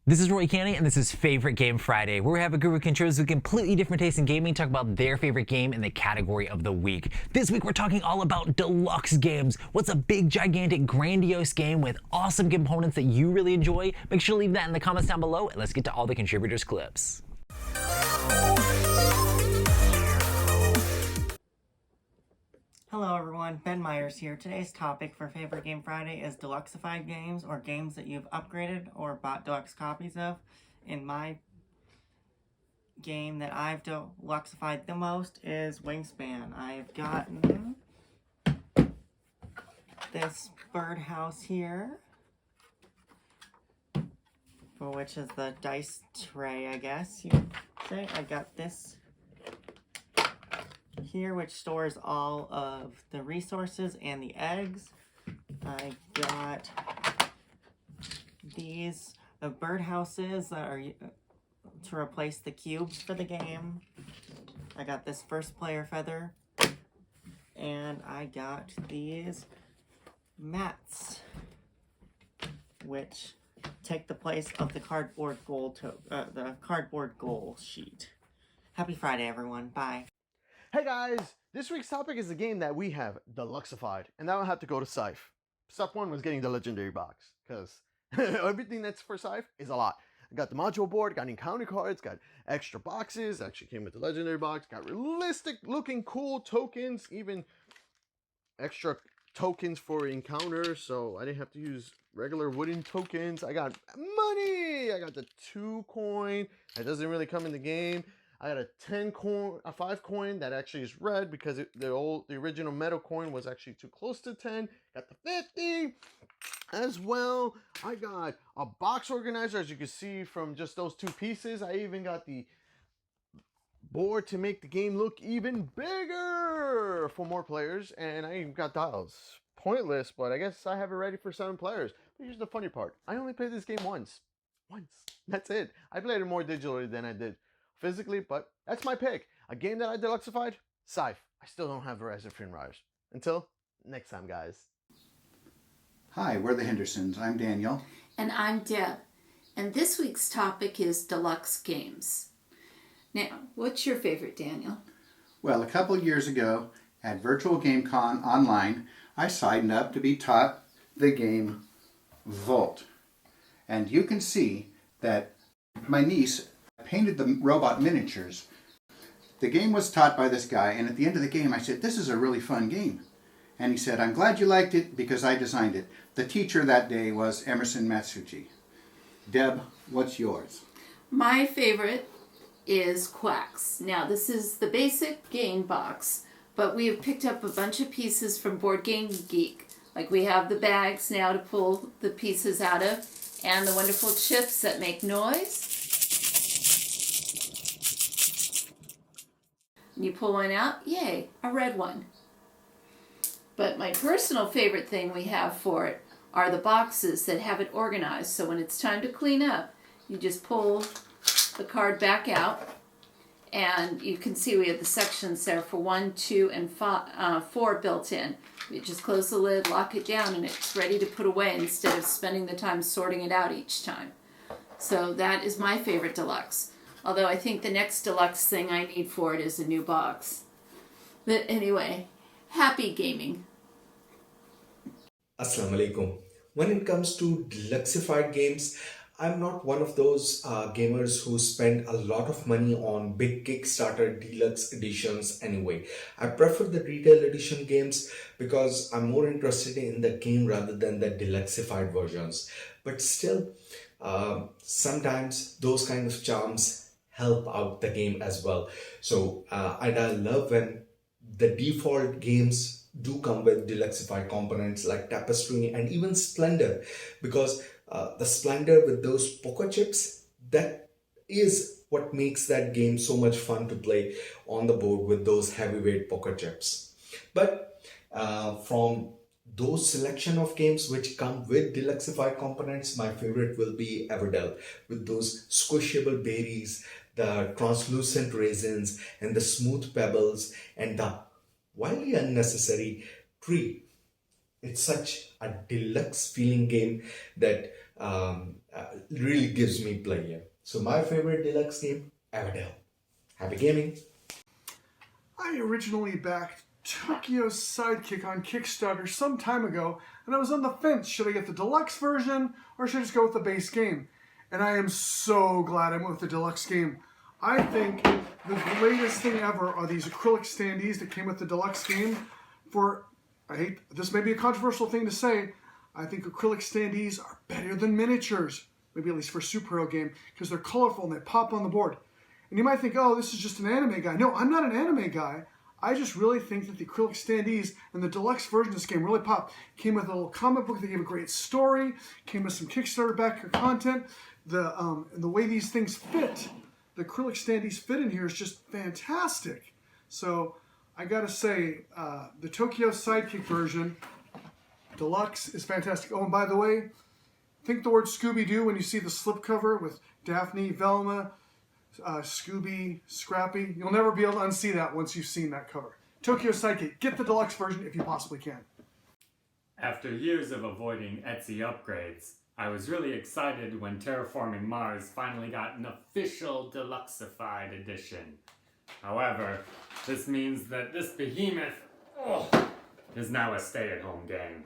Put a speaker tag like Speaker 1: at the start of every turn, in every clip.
Speaker 1: This is Roy Canny, and this is Favorite Game Friday, where we have a group of contributors with completely different tastes in gaming talk about their favorite game in the category of the week. This week, we're talking all about deluxe games. What's a big, gigantic, grandiose game with awesome components that you really enjoy? Make sure to leave that in the comments down below, and let's get to all the contributors' clips.
Speaker 2: Hello everyone, Ben Myers here. Today's topic for Favorite Game Friday is Deluxified games, or games that you've upgraded or bought deluxe copies of. In my game that I've deluxified the most is Wingspan. I've gotten this birdhouse here, for which is the dice tray, I guess you'd say. I got this here, which stores all of the resources and the eggs. I got these birdhouses that are to replace the cubes for the game. I got this first player feather, and I got these mats, which take the place of the cardboard goal sheet. Happy Friday, everyone. Bye.
Speaker 3: Hey guys, this week's topic is a game that we have deluxified, and that will have to go to Scythe. Step 1 was getting the legendary box, because everything that's for Scythe is a lot. I got the module board, got encounter cards, got extra boxes, actually came with the legendary box, got realistic looking cool tokens, even extra tokens for encounters, so I didn't have to use regular wooden tokens. I got money! I got the 2 coin, that doesn't really come in the game. I got a 5 coin that actually is red because the original metal coin was actually too close to 10. Got the 50 as well. I got a box organizer, as you can see from just those 2 pieces. I even got the board to make the game look even bigger for more players, and I even got tiles. Pointless, but I guess I have it ready for 7 players. But here's the funny part: I only played this game once. That's it. I played it more digitally than I did physically, but that's my pick. A game that I deluxified? Scythe. I still don't have Verizon Free Riders. Until next time, guys.
Speaker 4: Hi, we're the Hendersons. I'm Daniel.
Speaker 5: And I'm Deb. And this week's topic is deluxe games. Now, what's your favorite, Daniel?
Speaker 4: Well, a couple years ago at Virtual GameCon online, I signed up to be taught the game Volt. And you can see that my niece painted the robot miniatures. The game was taught by this guy, and at the end of the game I said, "This is a really fun game." And he said, "I'm glad you liked it because I designed it." The teacher that day was Emerson Matsuchi. Deb, what's yours?
Speaker 5: My favorite is Quacks. Now, this is the basic game box, but we have picked up a bunch of pieces from Board Game Geek. Like, we have the bags now to pull the pieces out of, and the wonderful chips that make noise. You pull one out, yay, a red one. But my personal favorite thing we have for it are the boxes that have it organized. So when it's time to clean up, you just pull the card back out, and you can see we have the sections there for 1, 2, and 4 built in. You just close the lid, lock it down, and it's ready to put away instead of spending the time sorting it out each time. So that is my favorite deluxe. Although I think the next deluxe thing I need for it is a new box. But anyway, happy gaming.
Speaker 6: Assalamu alaikum. When it comes to deluxified games, I'm not one of those gamers who spend a lot of money on big Kickstarter deluxe editions anyway. I prefer the retail edition games because I'm more interested in the game rather than the deluxified versions. But still, sometimes those kind of charms help out the game as well. So and I love when the default games do come with deluxified components like Tapestry and even Splendor, because the Splendor with those poker chips, that is what makes that game so much fun to play on the board with those heavyweight poker chips. But from those selection of games which come with deluxified components, my favorite will be Everdell, with those squishable berries, the translucent raisins, and the smooth pebbles, and the wildly unnecessary tree. It's such a deluxe feeling game that really gives me pleasure. So my favorite deluxe game, Everdell. Happy gaming.
Speaker 7: I originally backed Tokyo's Sidekick on Kickstarter some time ago, and I was on the fence. Should I get the deluxe version, or should I just go with the base game? And I am so glad I went with the deluxe game. I think the greatest thing ever are these acrylic standees that came with the deluxe game. This may be a controversial thing to say, I think acrylic standees are better than miniatures, maybe at least for a superhero game, because they're colorful and they pop on the board. And you might think, oh, this is just an anime guy. No, I'm not an anime guy. I just really think that the acrylic standees and the deluxe version of this game really pop. Came with a little comic book that gave a great story, came with some Kickstarter backer content. And the way these things fit, the acrylic standees fit in here is just fantastic. So I gotta say, the Tokyo Sidekick version, deluxe, is fantastic. Oh, and by the way, think the word Scooby-Doo when you see the slipcover with Daphne, Velma, Scooby, Scrappy. You'll never be able to unsee that once you've seen that cover. Tokyo Sidekick. Get the deluxe version if you possibly can.
Speaker 8: After years of avoiding Etsy upgrades, I was really excited when Terraforming Mars finally got an official Deluxified edition. However, this means that this behemoth is now a stay-at-home game.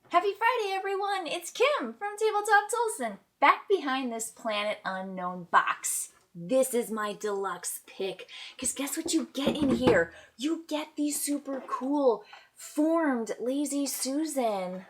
Speaker 9: Happy Friday, everyone! It's Kim from Tabletop Tolson, back behind this Planet Unknown box. This is my deluxe pick, because guess what you get in here? You get the super cool formed Lazy Susan.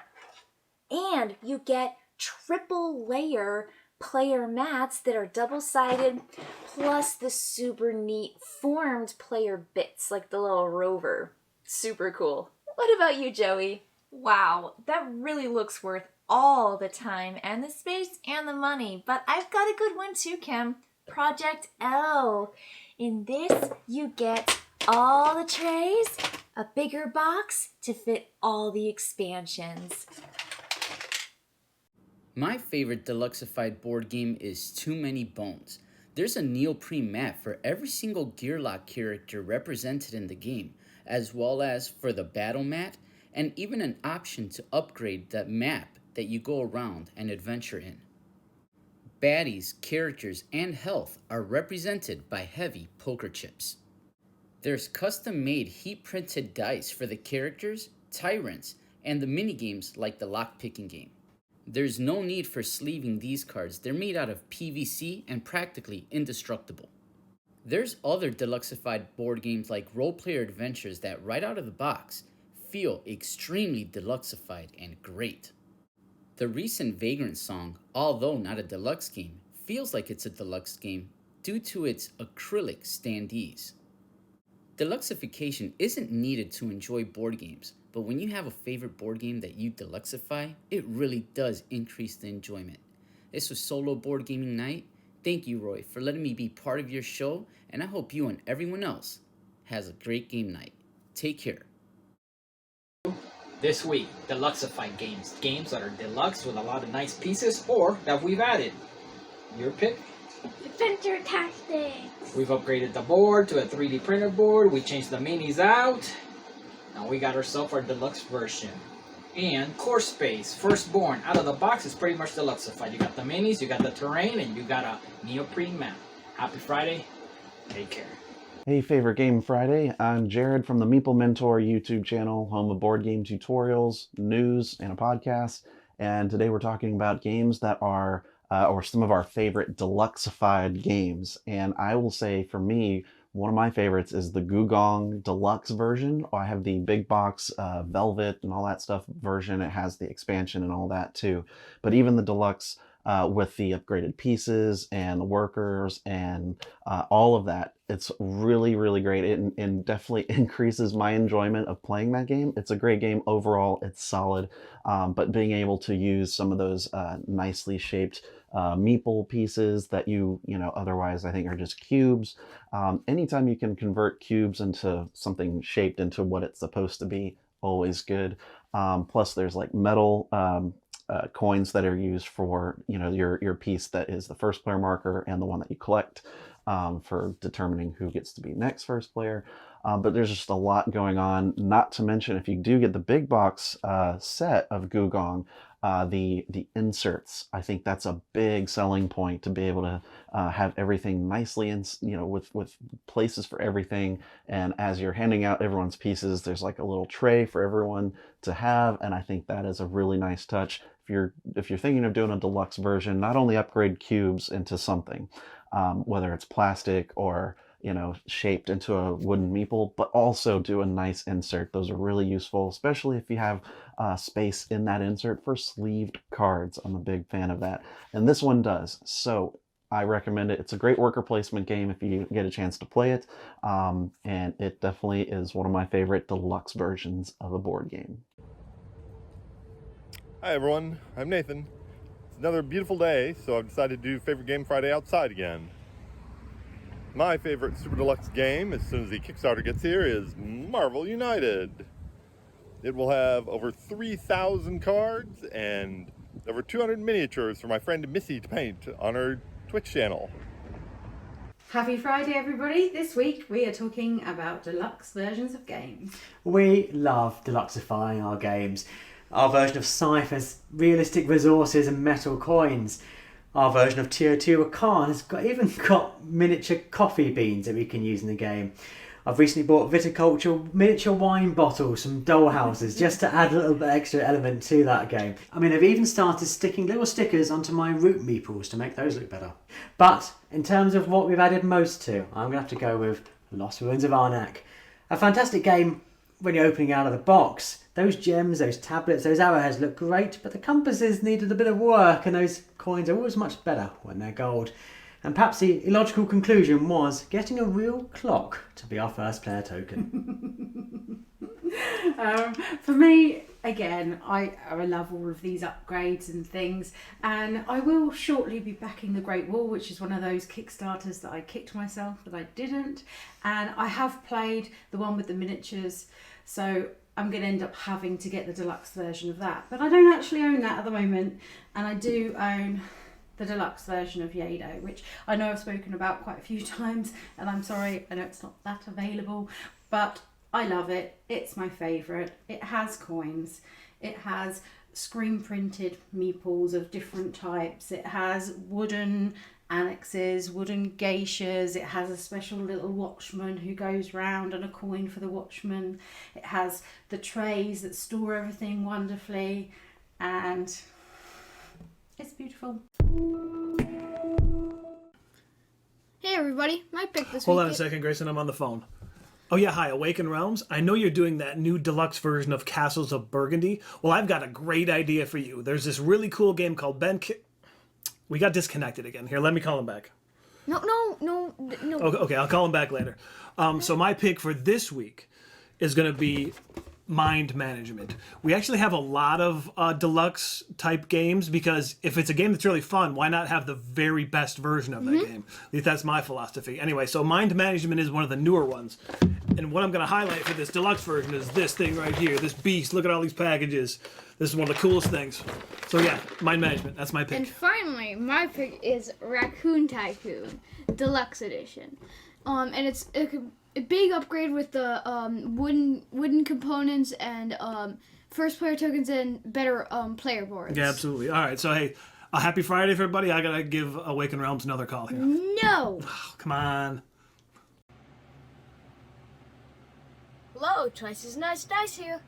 Speaker 9: And you get triple layer player mats that are double-sided, plus the super neat formed player bits, like the little rover. Super cool. What about you, Joey?
Speaker 10: Wow, that really looks worth all the time and the space and the money. But I've got a good one too, Kim. Project L. In this, you get all the trays, a bigger box to fit all the expansions.
Speaker 11: My favorite Deluxified board game is Too Many Bones. There's a neoprene mat for every single Gearlock character represented in the game, as well as for the battle mat, and even an option to upgrade the map that you go around and adventure in. Baddies, characters, and health are represented by heavy poker chips. There's custom-made heat-printed dice for the characters, tyrants, and the minigames like the lock-picking game. There's no need for sleeving these cards. They're made out of PVC and practically indestructible. There's other Deluxified board games like Role Player Adventures that right out of the box feel extremely Deluxified and great. The recent Vagrant song, although not a deluxe game, feels like it's a deluxe game due to its acrylic standees. Deluxification isn't needed to enjoy board games, but when you have a favorite board game that you deluxify, it really does increase the enjoyment. This was Solo Board Gaming Night. Thank you, Roy, for letting me be part of your show, and I hope you and everyone else has a great game night. Take care.
Speaker 12: This week, Deluxified games. Games that are deluxe with a lot of nice pieces or that we've added. Your pick?
Speaker 13: Adventure Tactics.
Speaker 12: We've upgraded the board to a 3D printer board. We changed the minis out. Now we got ourselves our deluxe version. And Core Space, Firstborn, out of the box is pretty much Deluxified. You got the minis, you got the terrain, and you got a neoprene map. Happy Friday. Take care.
Speaker 14: Hey, Favorite Game Friday. I'm Jared from the Meeple Mentor YouTube channel, home of board game tutorials, news, and a podcast. And today we're talking about games that are, or some of our favorite Deluxified games. And I will say, for me, one of my favorites is the Gugong Deluxe version. I have the big box Velvet and all that stuff version. It has the expansion and all that too. But even the Deluxe with the upgraded pieces and the workers and all of that, it's really, really great. It definitely increases my enjoyment of playing that game. It's a great game overall. It's solid. But being able to use some of those nicely shaped meeple pieces that you know, otherwise I think are just cubes. Anytime you can convert cubes into something shaped into what it's supposed to be, always good. Plus there's like metal coins that are used for, you know, your piece that is the first player marker and the one that you collect for determining who gets to be next first player. But there's just a lot going on, not to mention if you do get the big box set of Gugong, The inserts, I think that's a big selling point, to be able to have everything nicely with places for everything. And as you're handing out everyone's pieces, there's like a little tray for everyone to have, and I think that is a really nice touch. If you're thinking of doing a deluxe version, not only upgrade cubes into something, whether it's plastic or shaped into a wooden meeple, but also do a nice insert. Those are really useful, especially if you have space in that insert for sleeved cards. I'm a big fan of that, and this one does. So I recommend it. It's a great worker placement game if you get a chance to play it, and it definitely is one of my favorite deluxe versions of a board game.
Speaker 15: Hi everyone, I'm Nathan. It's another beautiful day, so I've decided to do Favorite Game Friday outside again. My favorite Super Deluxe game, as soon as the Kickstarter gets here, is Marvel United. It will have over 3,000 cards and over 200 miniatures for my friend Missy to paint on her Twitch channel.
Speaker 16: Happy Friday, everybody. This week we are talking about deluxe versions of games.
Speaker 17: We love deluxifying our games. Our version of Scythe has realistic resources and metal coins. Our version of Teotihuacan has even got miniature coffee beans that we can use in the game. I've recently bought viticulture miniature wine bottles from doll houses just to add a little bit extra element to that game. I mean, I've even started sticking little stickers onto my root meeples to make those look better. But in terms of what we've added most to, I'm going to have to go with Lost Ruins of Arnak. A fantastic game when you're opening out of the box. Those gems, those tablets, those arrowheads look great, but the compasses needed a bit of work, and those coins are always much better when they're gold. And perhaps the illogical conclusion was getting a real clock to be our first player token.
Speaker 16: For me, again, I love all of these upgrades and things, and I will shortly be backing the Great Wall, which is one of those Kickstarters that I kicked myself that I didn't, and I have played the one with the miniatures, so I'm going to end up having to get the deluxe version of that. But I don't actually own that at the moment, and I do own the deluxe version of Yado, which I know I've spoken about quite a few times, and I'm sorry, I know it's not that available, but I love it. It's my favourite. It has coins. It has screen printed meeples of different types. It has wooden annexes, wooden geishas. It has a special little watchman who goes round and a coin for the watchman. It has the trays that store everything wonderfully, and it's beautiful.
Speaker 18: Hey everybody, my pick this
Speaker 19: Hold
Speaker 18: week.
Speaker 19: on a second, Grayson, I'm on the phone. Oh yeah, hi, Awaken Realms. I know you're doing that new deluxe version of Castles of Burgundy. Well, I've got a great idea for you. There's this really cool game called We got disconnected again. Here, let me call him back.
Speaker 18: No.
Speaker 19: Okay, I'll call him back later. So my pick for this week is going to be Mind Management. We actually have a lot of deluxe type games, because if it's a game that's really fun, why not have the very best version of that game? At least that's my philosophy. Anyway, so Mind Management is one of the newer ones. And what I'm going to highlight for this deluxe version is this thing right here, this beast. Look at all these packages. This is one of the coolest things. So yeah, Mind Management, that's my pick.
Speaker 18: And finally, my pick is Raccoon Tycoon Deluxe Edition. And it's a big upgrade with the wooden components and first player tokens and better player boards.
Speaker 19: Yeah, absolutely. All right, so hey, a happy Friday, everybody. I gotta give Awaken Realms another call here.
Speaker 18: No!
Speaker 19: Oh, come on.
Speaker 20: Hello, Twice as Nice Dice here,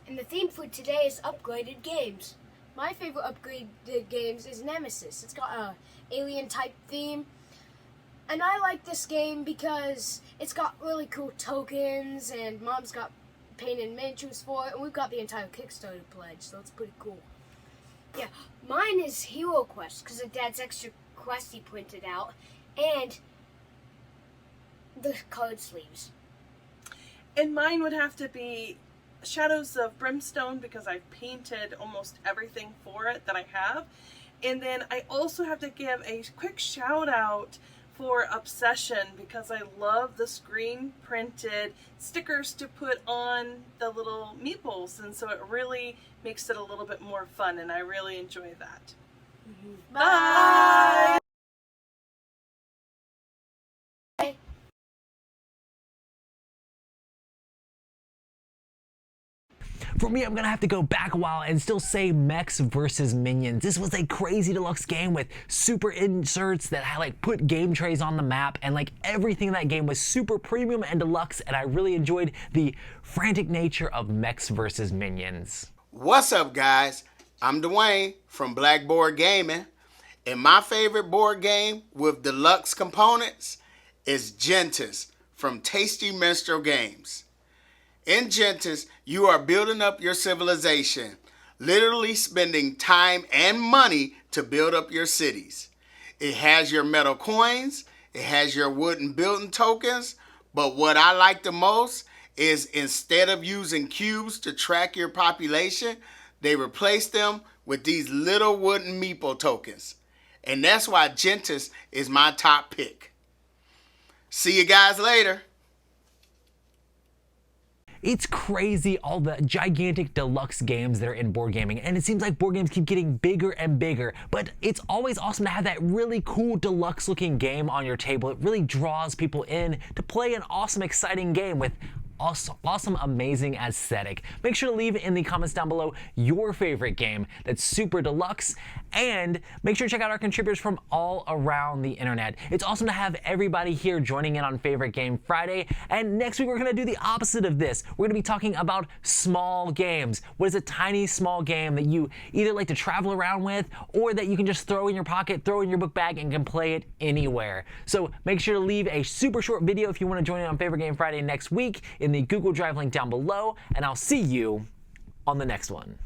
Speaker 20: and the theme for today is upgraded games. My favorite upgraded games is Nemesis. It's got a alien type theme, and I like this game because it's got really cool tokens, and Mom's got painted miniatures for it, and we've got the entire Kickstarter pledge, so it's pretty cool. Yeah, mine is Hero Quest, because of Dad's extra quest he printed out, and the card sleeves.
Speaker 21: And mine would have to be Shadows of Brimstone, because I've painted almost everything for it that I have. And then I also have to give a quick shout out for Obsession, because I love the screen printed stickers to put on the little meeples, and so it really makes it a little bit more fun, and I really enjoy that. Bye!
Speaker 1: For me, I'm gonna have to go back a while and still say Mechs versus Minions. This was a crazy deluxe game with super inserts that like put game trays on the map, and like everything in that game was super premium and deluxe, and I really enjoyed the frantic nature of Mechs versus Minions.
Speaker 22: What's up, guys? I'm Dwayne from Blackboard Gaming, and my favorite board game with deluxe components is Gentes from Tasty Minstrel Games. In Gentes, you are building up your civilization, literally spending time and money to build up your cities. It has your metal coins, it has your wooden building tokens, but what I like the most is instead of using cubes to track your population, they replace them with these little wooden meeple tokens. And that's why Gentes is my top pick. See you guys later.
Speaker 1: It's crazy all the gigantic deluxe games that are in board gaming, and it seems like board games keep getting bigger and bigger, but it's always awesome to have that really cool deluxe looking game on your table. It really draws people in to play an awesome, exciting game with awesome, amazing aesthetic. Make sure to leave in the comments down below your favorite game that's super deluxe, and make sure to check out our contributors from all around the internet. It's awesome to have everybody here joining in on Favorite Game Friday, and next week we're going to do the opposite of this. We're going to be talking about small games. What is a tiny, small game that you either like to travel around with, or that you can just throw in your pocket, throw in your book bag, and can play it anywhere. So make sure to leave a super short video if you want to join in on Favorite Game Friday next week in the Google Drive link down below, and I'll see you on the next one.